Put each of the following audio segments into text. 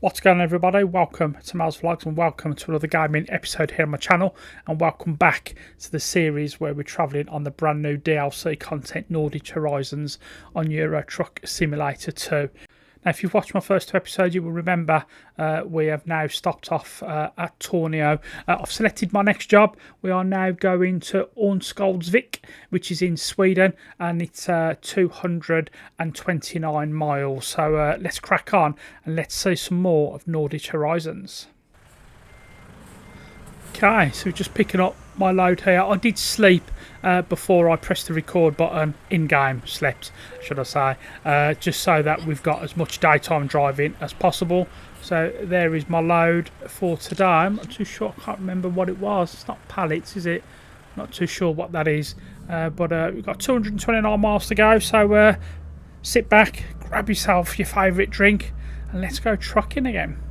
What's going on, everybody? Welcome to Mel's Vlogs and welcome to another gaming episode here on my channel, and welcome back to the series where we're travelling on the brand new DLC content Nordic Horizons on Euro Truck Simulator 2. Now, if you've watched my first two episodes, you will remember we have now stopped off at Tornio. I've selected my next job. We are now going to Örnsköldsvik, which is in Sweden, and it's 229 miles. So let's crack on and let's see some more of Nordic Horizons. Okay, so just picking up my load here. I did sleep before I pressed the record button. In-game slept, should I say, just so that we've got as much daytime driving as possible. So there is my load for today. I'm not too sure, I can't remember what it was. It's not pallets, is it? Not too sure what that is, but we've got 229 miles to go. So sit back, grab yourself your favourite drink, and let's go trucking again.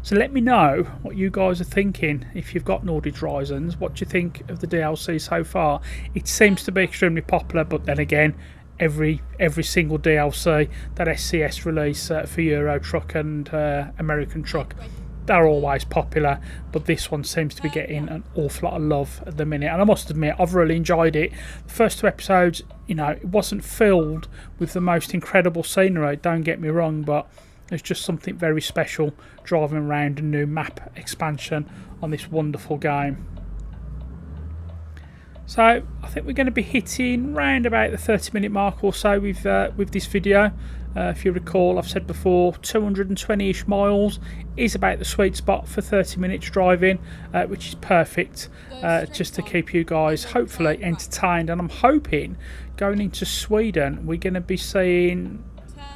So let me know what you guys are thinking if you've got Nordic Horizons. What do you think of the DLC so far? It seems to be extremely popular, but then again, every single DLC that SCS release for Euro Truck and American Truck, they're always popular, but this one seems to be getting an awful lot of love at the minute, and I must admit I've really enjoyed it. The first two episodes, you know, it wasn't filled with the most incredible scenery, don't get me wrong, but there's just something very special driving around a new map expansion on this wonderful game. So I think we're going to be hitting round about the 30-minute mark or so with this video. If you recall, I've said before, 220-ish miles is about the sweet spot for 30 minutes driving, which is perfect, just to keep you guys hopefully entertained. And I'm hoping going into Sweden we're going to be seeing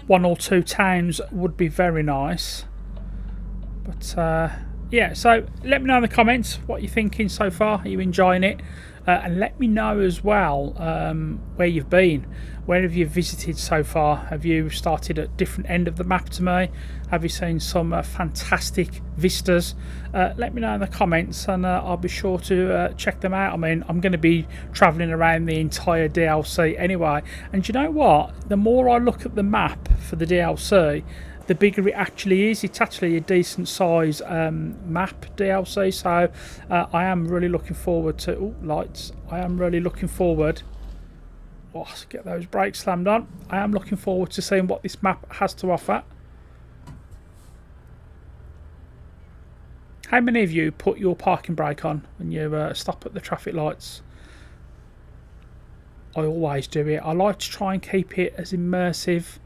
one or two towns would be very nice. But yeah, so let me know in the comments what you're thinking so far. Are you enjoying it? And let me know as well where you've been. Where have you visited so far? Have you started at a different end of the map to me? Have you seen some fantastic vistas? Let me know in the comments, and I'll be sure to check them out. I mean, I'm going to be travelling around the entire DLC anyway. And you know what? The more I look at the map for the DLC, the bigger it actually is. It's actually a decent size map DLC, so I am really looking forward to... Oh, lights. I am really looking forward... Oh, get those brakes slammed on. I am looking forward to seeing what this map has to offer. How many of you put your parking brake on when you stop at the traffic lights? I always do it. I like to try and keep it as immersive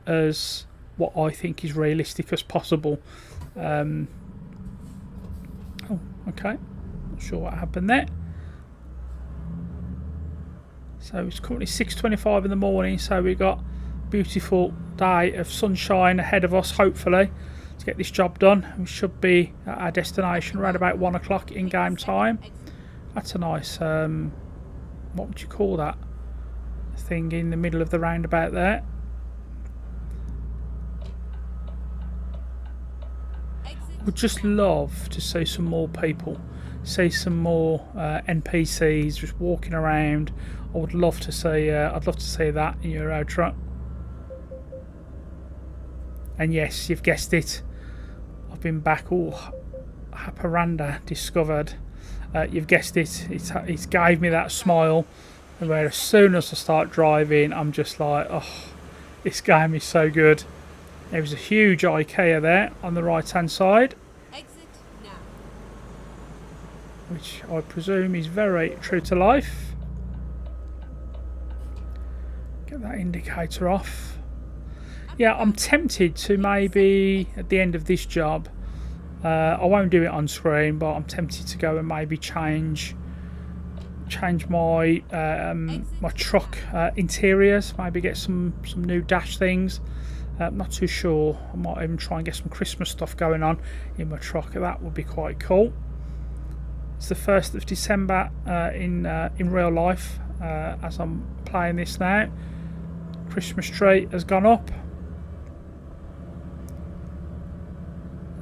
as what I think is realistic as possible. Oh, okay. Not sure what happened there. So it's currently 6:25 in the morning, so we've got a beautiful day of sunshine ahead of us, hopefully, to get this job done. We should be at our destination around about 1 o'clock in game time. That's a nice, what would you call that thing in the middle of the roundabout there? Would just love to see some more people, see some more NPCs just walking around. I would love to see. I'd love to see that in Euro Truck. And yes, you've guessed it. I've been back. Oh, Haparanda discovered. You've guessed it. It's gave me that smile, where as soon as I start driving, I'm just like, oh, this game is so good. There was a huge IKEA there on the right hand side, which I presume is very true to life. Get that indicator off. Yeah, I'm tempted to maybe at the end of this job, I won't do it on screen, but I'm tempted to go and maybe change my my truck interiors, maybe get some new dash things. I'm not too sure. I might even try and get some Christmas stuff going on in my truck. That would be quite cool. It's the 1st of December in real life as I'm playing this now. Christmas tree has gone up.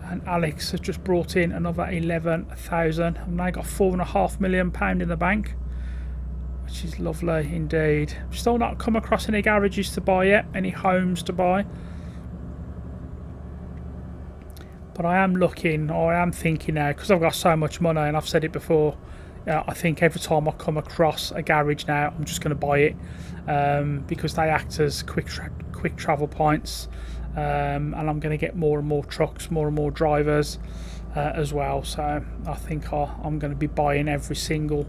And Alex has just brought in another 11,000. I've now got £4.5 million in the bank, which is lovely indeed. Still not come across any garages to buy yet, any homes to buy. But I am looking, or I am thinking now, because I've got so much money, and I've said it before, I think every time I come across a garage now, I'm just going to buy it, because they act as quick travel points, and I'm going to get more and more trucks, more and more drivers as well. So I think I'm going to be buying every single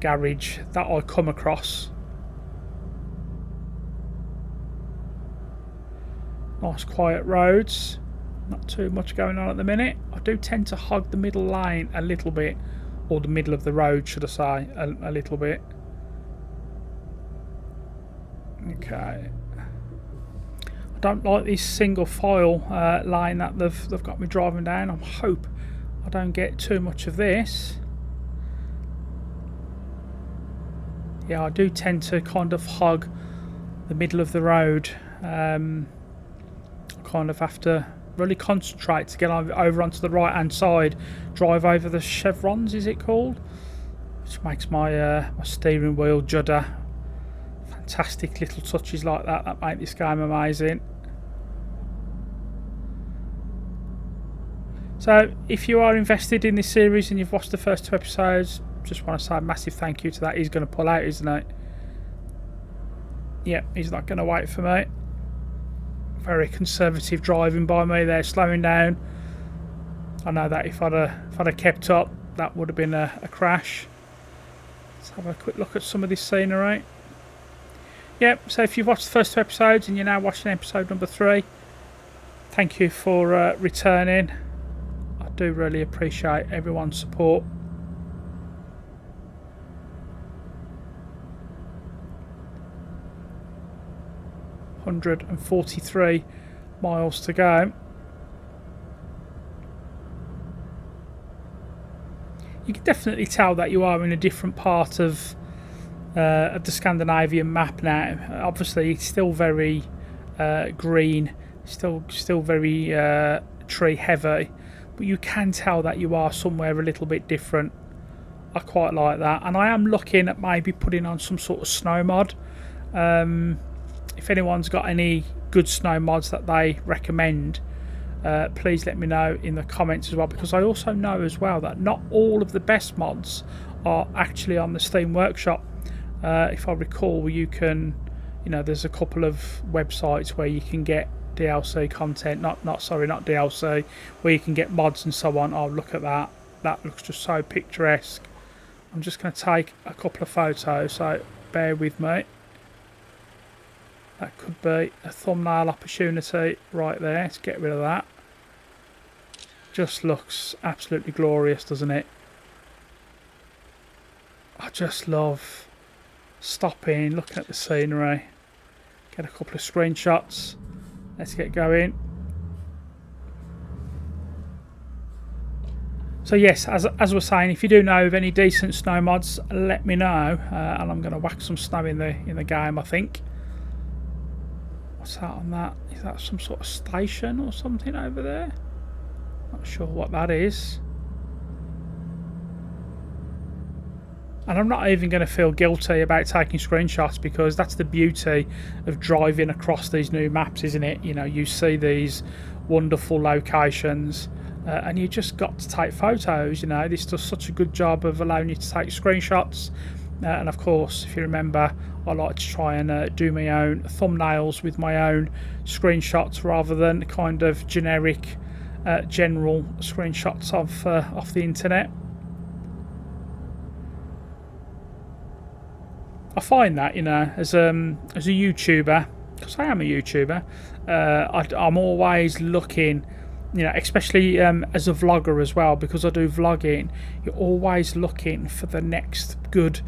garage that I come across. Nice quiet roads, not too much going on at the minute. I do tend to hog the middle lane a little bit, or the middle of the road should I say, a little bit. Okay, I don't like this single file line that they've got me driving down. I hope I don't get too much of this. Yeah, I do tend to kind of hog the middle of the road. Kind of have to really concentrate to get over onto the right hand side, drive over the chevrons, is it called, which makes my my steering wheel judder. Fantastic little touches like that make this game amazing. So if you are invested in this series and you've watched the first 2 episodes, just want to say a massive thank you to that. He's going to pull out, isn't he? Yeah, he's not going to wait for me. Very conservative driving by me there, slowing down. I know that if I'd have kept up, that would have been a crash. Let's have a quick look at some of this scenery. Yep, so if you've watched the first 2 episodes and you're now watching episode number 3, thank you for returning. I do really appreciate everyone's support. $143 miles to go. You can definitely tell that you are in a different part of the Scandinavian map now. Obviously, it's still very green, still very tree heavy, but you can tell that you are somewhere a little bit different. I quite like that, and I am looking at maybe putting on some sort of snow mod. If anyone's got any good snow mods that they recommend, please let me know in the comments as well, because I also know as well that not all of the best mods are actually on the Steam Workshop. If I recall, you can, there's a couple of websites where you can get DLC content, not DLC, where you can get mods and so on. Oh, look at that. That looks just so picturesque. I'm just going to take a couple of photos, so bear with me. That could be a thumbnail opportunity right there. Let's get rid of that. Just looks absolutely glorious, doesn't it? I just love stopping, looking at the scenery. Get a couple of screenshots. Let's get going. So yes, as we're saying, if you do know of any decent snow mods, let me know. And I'm going to whack some snow in the game, I think. What's that on that? Is that some sort of station or something over there? Not sure what that is. And I'm not even going to feel guilty about taking screenshots, because that's the beauty of driving across these new maps, isn't it? You see these wonderful locations and you just got to take photos. This does such a good job of allowing you to take screenshots. And of course, if you remember, I like to try and do my own thumbnails with my own screenshots, rather than kind of generic, general screenshots off the internet. I find that, as a YouTuber, because I am a YouTuber, I'm always looking, especially as a vlogger as well, because I do vlogging. You're always looking for the next good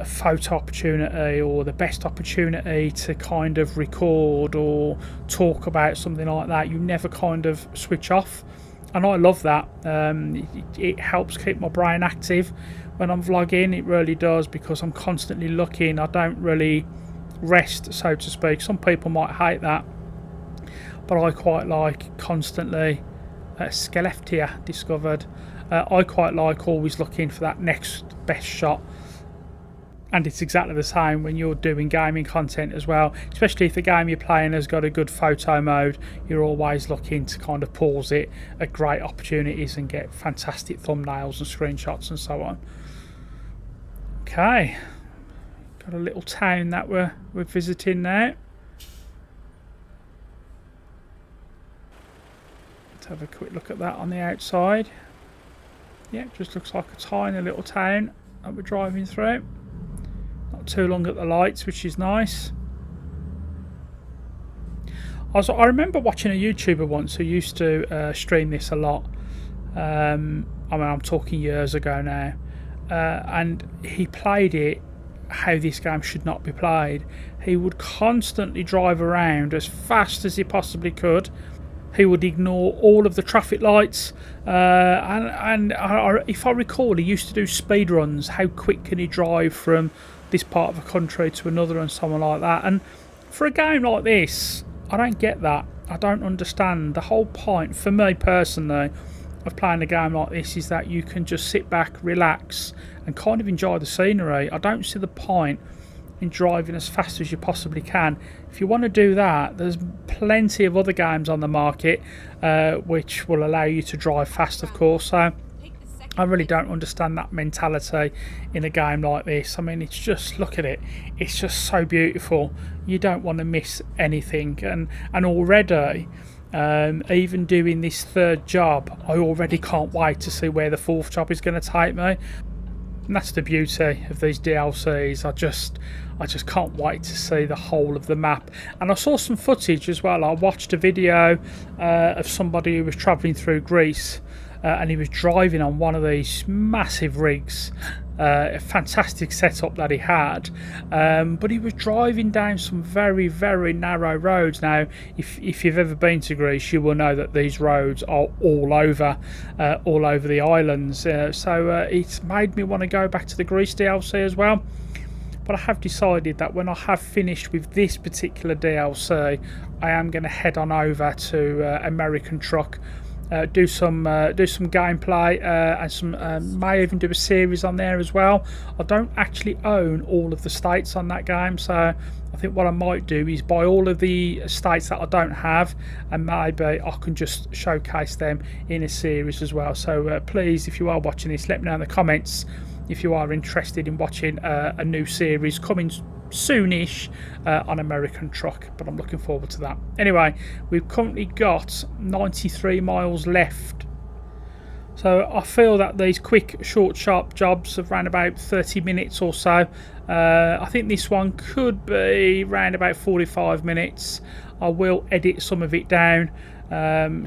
photo opportunity, or the best opportunity to kind of record or talk about something like that. You never kind of switch off, and I love that. It helps keep my brain active when I'm vlogging. It really does, because I'm constantly looking. I don't really rest, so to speak. Some people might hate that, but I quite like constantly. Skellefteå discovered. I quite like always looking for that next best shot. And it's exactly the same when you're doing gaming content as well, especially if the game you're playing has got a good photo mode. You're always looking to kind of pause it at great opportunities and get fantastic thumbnails and screenshots and so on. Okay, got a little town that we're visiting now. Let's have a quick look at that on the outside. Yeah, it just looks like a tiny little town that we're driving through. Not too long at the lights, which is nice. I remember watching a YouTuber once who used to stream this a lot. I mean, I'm talking years ago now. And he played it how this game should not be played. He would constantly drive around as fast as he possibly could. He would ignore all of the traffic lights, and if I recall, he used to do speed runs. How quick can he drive from this part of the country to another and something like that? And for a game like this, I don't get that. I don't understand. The whole point, for me personally, of playing a game like this is that you can just sit back, relax, and kind of enjoy the scenery. I don't see the point in driving as fast as you possibly can. If you want to do that, there's plenty of other games on the market which will allow you to drive fast, of course. So I really don't understand that mentality in a game like this. I mean, it's just, look at it, it's just so beautiful. You don't want to miss anything, and already even doing this third job, I already can't wait to see where the fourth job is going to take me. And that's the beauty of these DLCs. I just can't wait to see the whole of the map. And I saw some footage as well. I watched a video of somebody who was travelling through Greece, and he was driving on one of these massive rigs. A fantastic setup that he had, but he was driving down some very, very narrow roads. Now, if you've ever been to Greece, you will know that these roads are all over the islands. So it's made me want to go back to the Greece DLC as well. But I have decided that when I have finished with this particular DLC, I am going to head on over to American Truck. Do some gameplay and some may even do a series on there as well. I don't actually own all of the states on that game, so I think what I might do is buy all of the states that I don't have, and maybe I can just showcase them in a series as well. So please, if you are watching this, let me know in the comments if you are interested in watching a new series coming soonish on American Truck, but I'm looking forward to that. Anyway, we've currently got 93 miles left, so I feel that these quick, short, sharp jobs of around about 30 minutes or so. I think this one could be around about 45 minutes. I will edit some of it down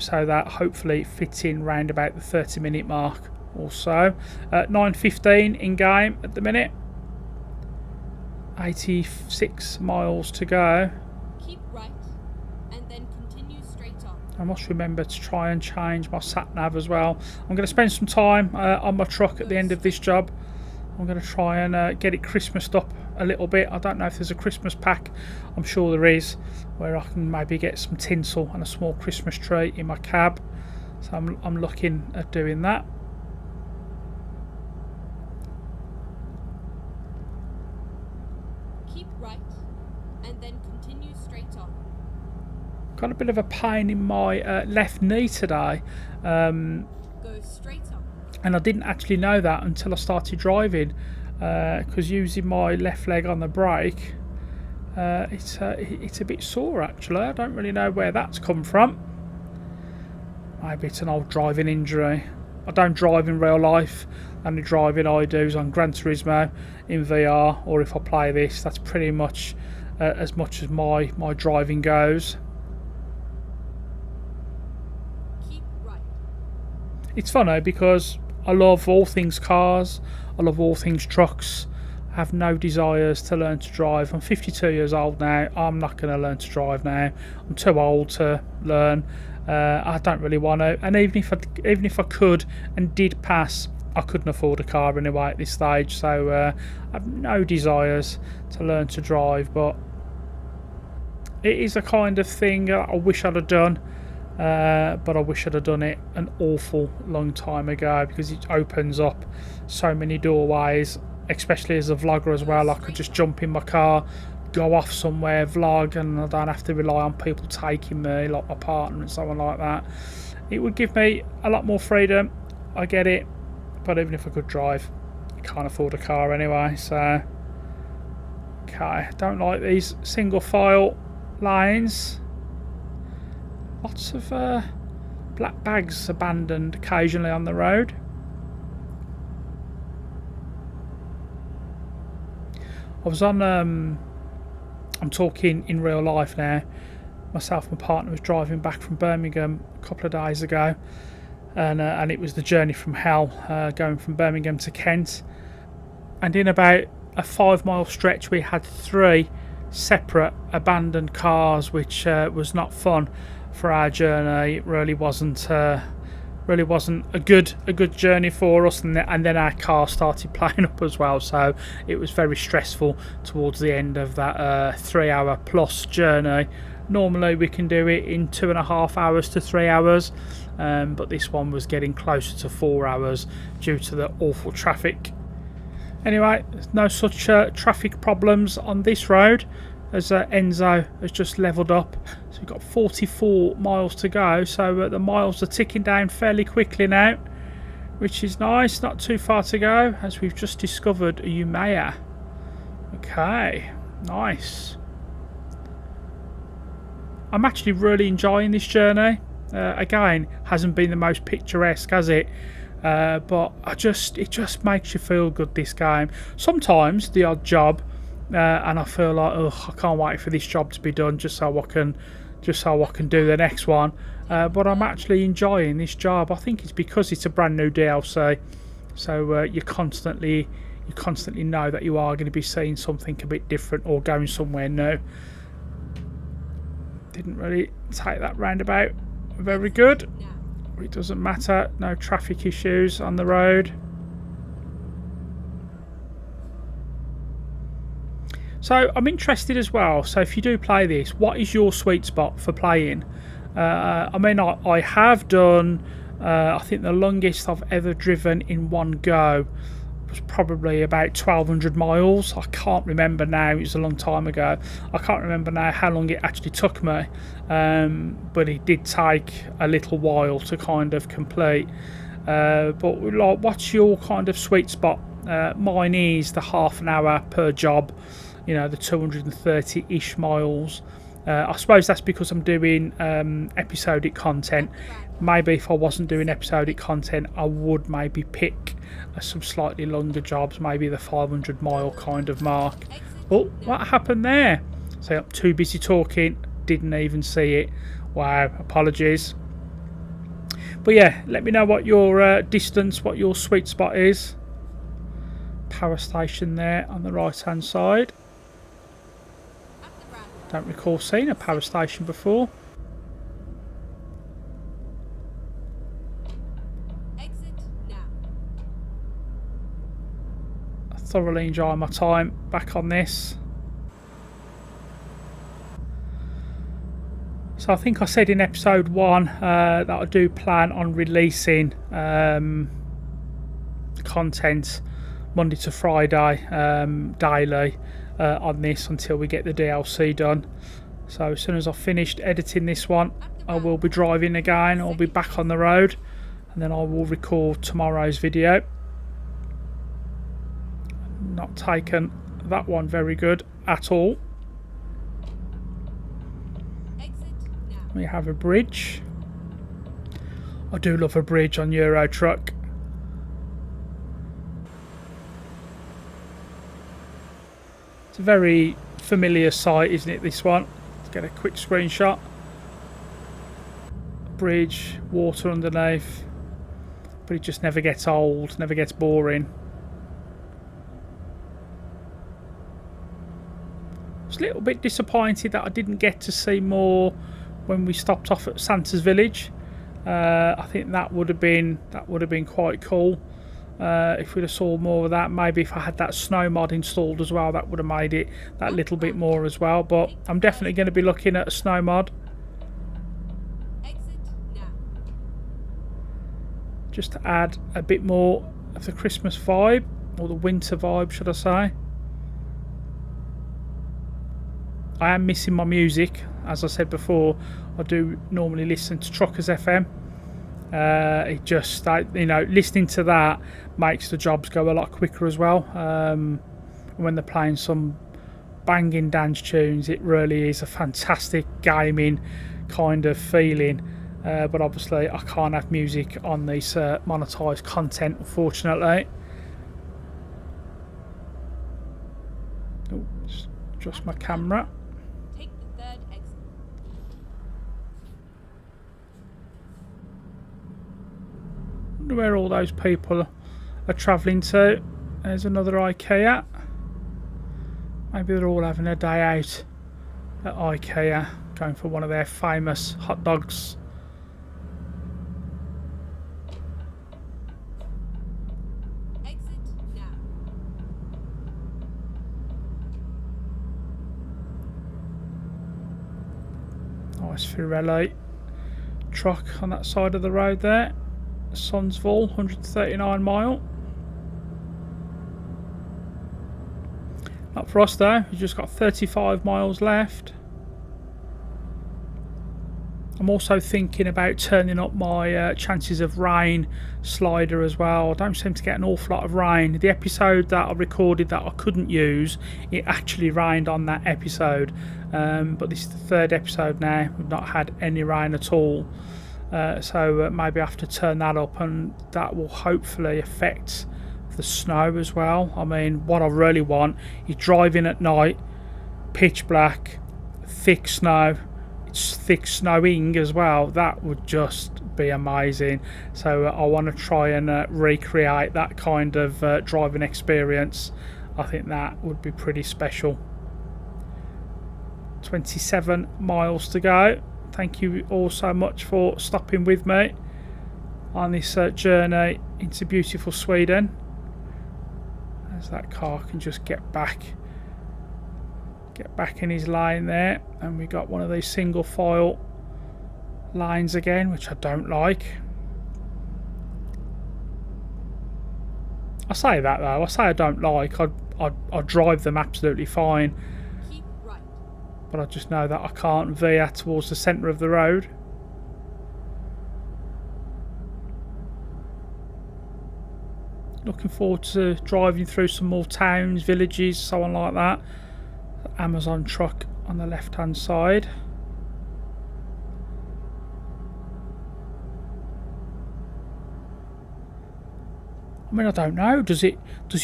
so that hopefully it fits in round about the 30-minute mark or so. 9:15 in game at the minute. 86 miles to go. Keep right and then continue straight on. I must remember to try and change my sat nav as well. I'm going to spend some time on my truck at the end of this job. I'm going to try and get it Christmased up a little bit. I don't know if there's a Christmas pack. I'm sure there is, where I can maybe get some tinsel and a small Christmas tree in my cab. So I'm looking at doing that. Got a bit of a pain in my left knee today, Go straight on. and I didn't actually know that until I started driving, because using my left leg on the brake, it's a bit sore actually. I don't really know where that's come from. Maybe it's an old driving injury. I don't drive in real life. Only driving I do is on Gran Turismo in VR, or if I play this, that's pretty much as much as my driving goes. It's funny because I love all things cars, I love all things trucks. I have no desires to learn to drive. I'm 52 years old now. I'm not going to learn to drive now. I'm too old to learn. I don't really want to. And even if I could and did pass, I couldn't afford a car anyway at this stage. So I have no desires to learn to drive. But it is a kind of thing that I wish I'd have done. But I wish I'd have done it an awful long time ago, because it opens up so many doorways especially as a vlogger as well. I could just jump in my car, go off somewhere, vlog, and I don't have to rely on people taking me, like my partner and someone like that. It would give me a lot more freedom. I get it, but even if I could drive, I can't afford a car anyway. So, okay, don't like these single file lanes. Lots of black bags abandoned occasionally on the road. I was on, I'm talking in real life now. Myself and my partner was driving back from Birmingham a couple of days ago, and it was the journey from hell, going from Birmingham to Kent. And in about a 5-mile stretch, we had 3 separate abandoned cars, which was not fun for our journey. It really wasn't a good journey for us, and then our car started playing up as well, so it was very stressful towards the end of that 3-hour plus journey. Normally we can do it in 2.5 hours to 3 hours, but this one was getting closer to 4 hours due to the awful traffic. Anyway, there's no such traffic problems on this road, as Enzo has just levelled up. So we've got 44 miles to go, so the miles are ticking down fairly quickly now, which is nice. Not too far to go, as we've just discovered Umeå. Okay, nice. I'm actually really enjoying this journey. Again, hasn't been the most picturesque, has it? But it just makes you feel good, this game. Sometimes the odd job, and I feel like, I can't wait for this job to be done just so I can do the next one. But I'm actually enjoying this job. I think it's because it's a brand new DLC, so you constantly know that you are going to be seeing something a bit different or going somewhere new. Didn't really take that roundabout very good. It doesn't matter, no traffic issues on the road. So I'm interested as well, so if you do play this, what is your sweet spot for playing? I mean, I have done, I think the longest I've ever driven in one go was probably about 1,200 miles. I can't remember now, it was a long time ago. I can't remember now how long it actually took me, but it did take a little while to kind of complete. But like, what's your kind of sweet spot? Mine is the half an hour per job, you know, the 230-ish miles. I suppose that's because I'm doing episodic content. Maybe if I wasn't doing episodic content, I would maybe pick some slightly longer jobs, maybe the 500-mile kind of mark. Oh, what happened there? So I'm too busy talking, didn't even see it. Wow, apologies. But yeah, let me know what your distance, what your sweet spot is. Power station there on the right hand side. Don't recall seeing a power station before. Exit now. I thoroughly enjoy my time back on this. So I think I said in episode 1 that I do plan on releasing content Monday to Friday daily on this until we get the DLC done. So as soon as I've finished editing this one, I will be driving again. I'll be back on the road, and then I will record tomorrow's video. Not taken that one very good at all. We have a bridge. I do love a bridge on Euro Truck. It's a very familiar sight, isn't it, this one? Let's get a quick screenshot. Bridge, water underneath. But it just never gets old, never gets boring. I was a little bit disappointed that I didn't get to see more when we stopped off at Santa's Village. I think that would have been quite cool. If we'd have saw more of that, maybe if I had that snow mod installed as well, that would have made it that little bit more as well. But I'm definitely going to be looking at a snow mod. Just to add a bit more of the Christmas vibe. or the winter vibe, should I say. I am missing my music. As I said before, I do normally listen to Truckers FM. It just, you know, listening to that makes the jobs go a lot quicker as well. When they're playing some banging dance tunes, it really is a fantastic gaming kind of feeling. But obviously I can't have music on this monetized content, unfortunately. Oh, just my camera. Take the third exit. Wonder where all those people are travelling to. There's another IKEA. Maybe they're all having a day out at IKEA, going for one of their famous hot dogs. Exit now. Nice Firelli truck on that side of the road there. Sonsvall, 139 mile. Not for us though, we've just got 35 miles left. I'm also thinking about turning up my chances of rain slider as well. I don't seem to get an awful lot of rain. The episode that I recorded that I couldn't use, it actually rained on that episode. But this is the third episode now. We've not had any rain at all. So maybe I have to turn that up, and that will hopefully affect the snow as well. I mean, what I really want is driving at night, pitch black, thick snow. It's thick snowing as well. That would just be amazing. So I want to try and recreate that kind of driving experience. I think that would be pretty special. 27 miles to go. Thank you all so much for stopping with me on this journey into beautiful Sweden. As that car can just get back in his lane there, and we got one of these single file lines again, which I don't like. I say that though, I say I don't like. I'd drive them absolutely fine. Keep right. But I just know that I can't veer towards the centre of the road. Looking forward to driving through some more towns, villages, so on like that. Amazon truck on the left hand side. I mean, I don't know. Does it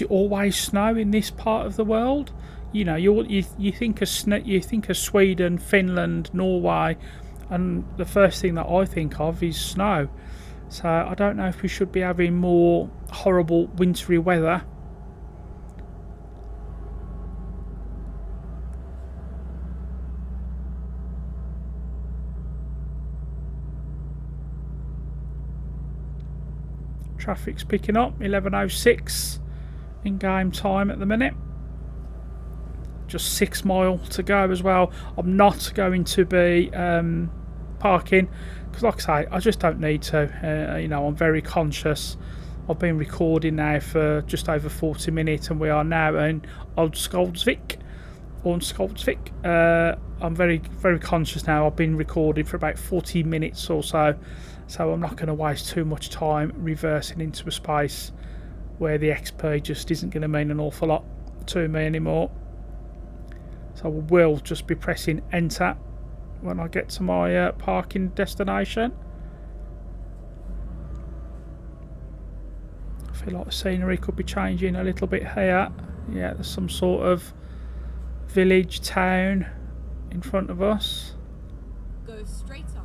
always snow in this part of the world? You know, you think of Sweden, Finland, Norway, and the first thing that I think of is snow. So I don't know if we should be having more horrible wintry weather. Traffic's picking up, 11:06 in game time at the minute. Just 6 miles to go as well. I'm not going to be parking because, like I say, I just don't need to. You know, I'm very conscious. I've been recording now for just over 40 minutes, and we are now in Skoldsvik. I'm very, very conscious now. I've been recording for about 40 minutes or so. So I'm not going to waste too much time reversing into a space where the XP just isn't going to mean an awful lot to me anymore. So I will just be pressing enter when I get to my parking destination. I feel like the scenery could be changing a little bit here. Yeah, there's some sort of village, town in front of us. Go straight on.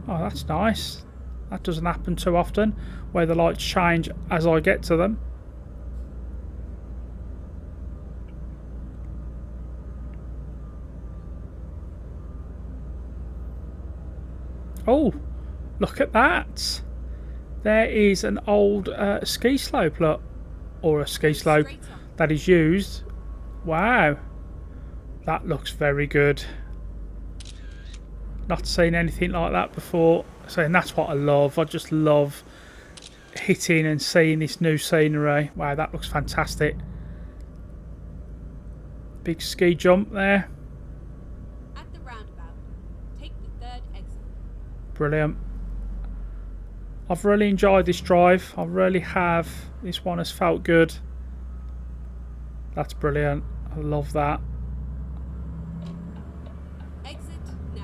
Oh, that's nice. That doesn't happen too often, where the lights change as I get to them. Oh, look at that. There is an old ski slope, look, or a ski slope that is used. Wow, that looks very good. Not seen anything like that before. So, and that's what I love. I just love hitting and seeing this new scenery. Wow, that looks fantastic. Big ski jump there. At the roundabout, take the 3rd exit. Brilliant. I've really enjoyed this drive. I really have. This one has felt good. That's brilliant. I love that. Exit now.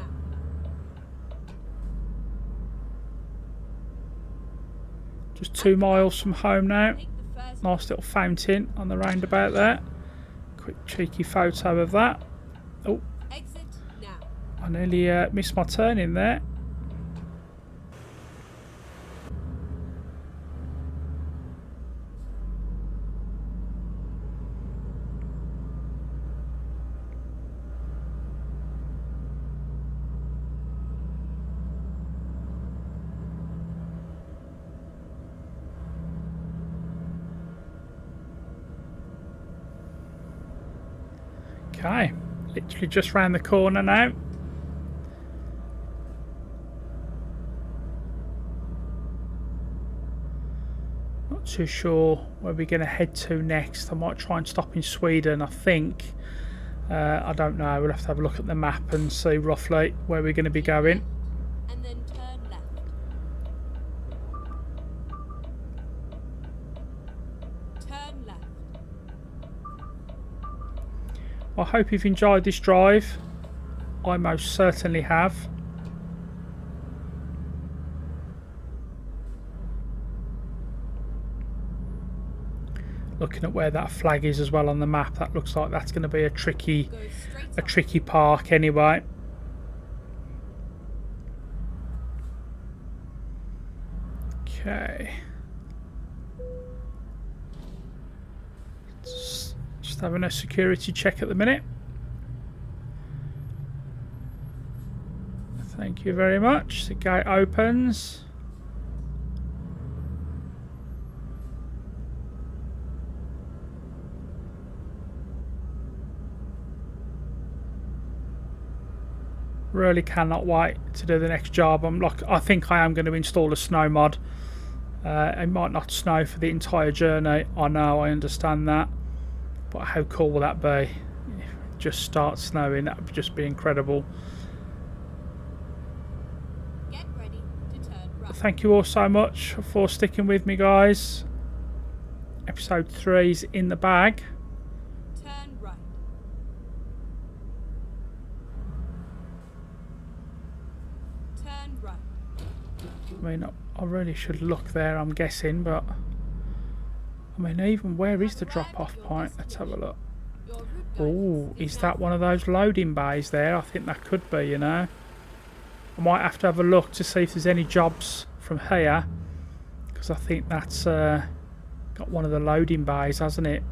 Just 2 miles from home now. Take the 1st. Nice little fountain on the roundabout there. Quick cheeky photo of that. Oh, Exit now. I nearly missed my turn in there. Okay, literally just round the corner now. Not too sure where we're going to head to next. I might try and stop in Sweden, I think. I don't know, we'll have to have a look at the map and see roughly where we're going to be going. And then turn left. Turn left. I hope you've enjoyed this drive. I most certainly have. Looking at where that flag is as well on the map, that looks like that's going to be a tricky park anyway. Okay. Just having a security check at the minute. Thank you very much. The gate opens. Really cannot wait to do the next job. I think I am going to install a snow mod. It might not snow for the entire journey. I know, I understand that. But how cool will that be? If it just starts snowing, that would just be incredible. Get ready to turn right. Thank you all so much for sticking with me, guys. Episode 3's in the bag. Turn right. Turn right. I mean, I really should look there, I'm guessing, but I mean, even where is the drop-off point? Let's have a look. Your route Oh, guidance is now that one of those loading bays there? I think that could be, you know. I might have to have a look to see if there's any jobs from here, because I think that's got one of the loading bays, hasn't it?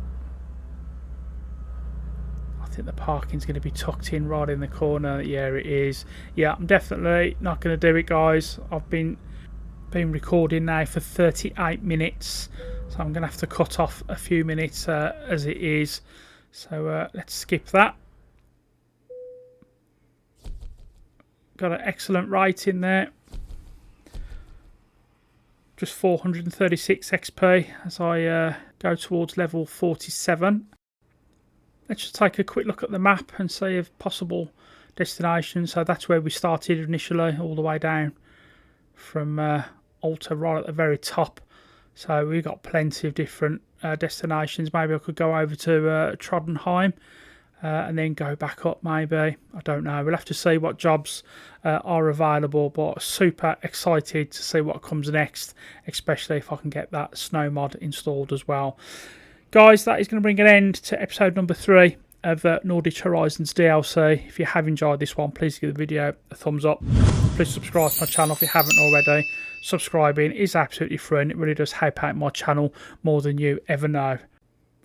I think the parking's going to be tucked in right in the corner. Yeah, it is. Yeah, I'm definitely not going to do it, guys. I've been recording now for 38 minutes, so I'm going to have to cut off a few minutes as it is. So let's skip that. Got an excellent rating there. Just 436 XP as I go towards level 47. Let's just take a quick look at the map and see if possible destinations. So that's where we started initially, all the way down from Alta right at the very top. So we've got plenty of different destinations. Maybe I could go over to Trondheim and then go back up maybe. I don't know. We'll have to see what jobs are available, but super excited to see what comes next, especially if I can get that snow mod installed as well. Guys, that is going to bring an end to episode number 3 of Nordic Horizons DLC. If you have enjoyed this one, please give the video a thumbs up. Please subscribe to my channel if you haven't already. Subscribing is absolutely free and it really does help out my channel more than you ever know.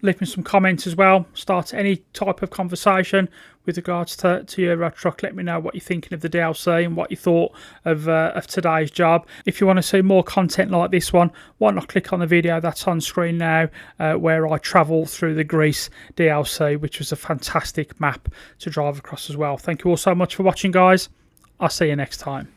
Leave me some comments as well. Start any type of conversation with regards to Euro Truck. Let me know what you're thinking of the DLC and what you thought of today's job. If you want to see more content like this one, why not click on the video that's on screen now where I travel through the Greece DLC, which was a fantastic map to drive across as well. Thank you all so much for watching, guys. I'll see you next time.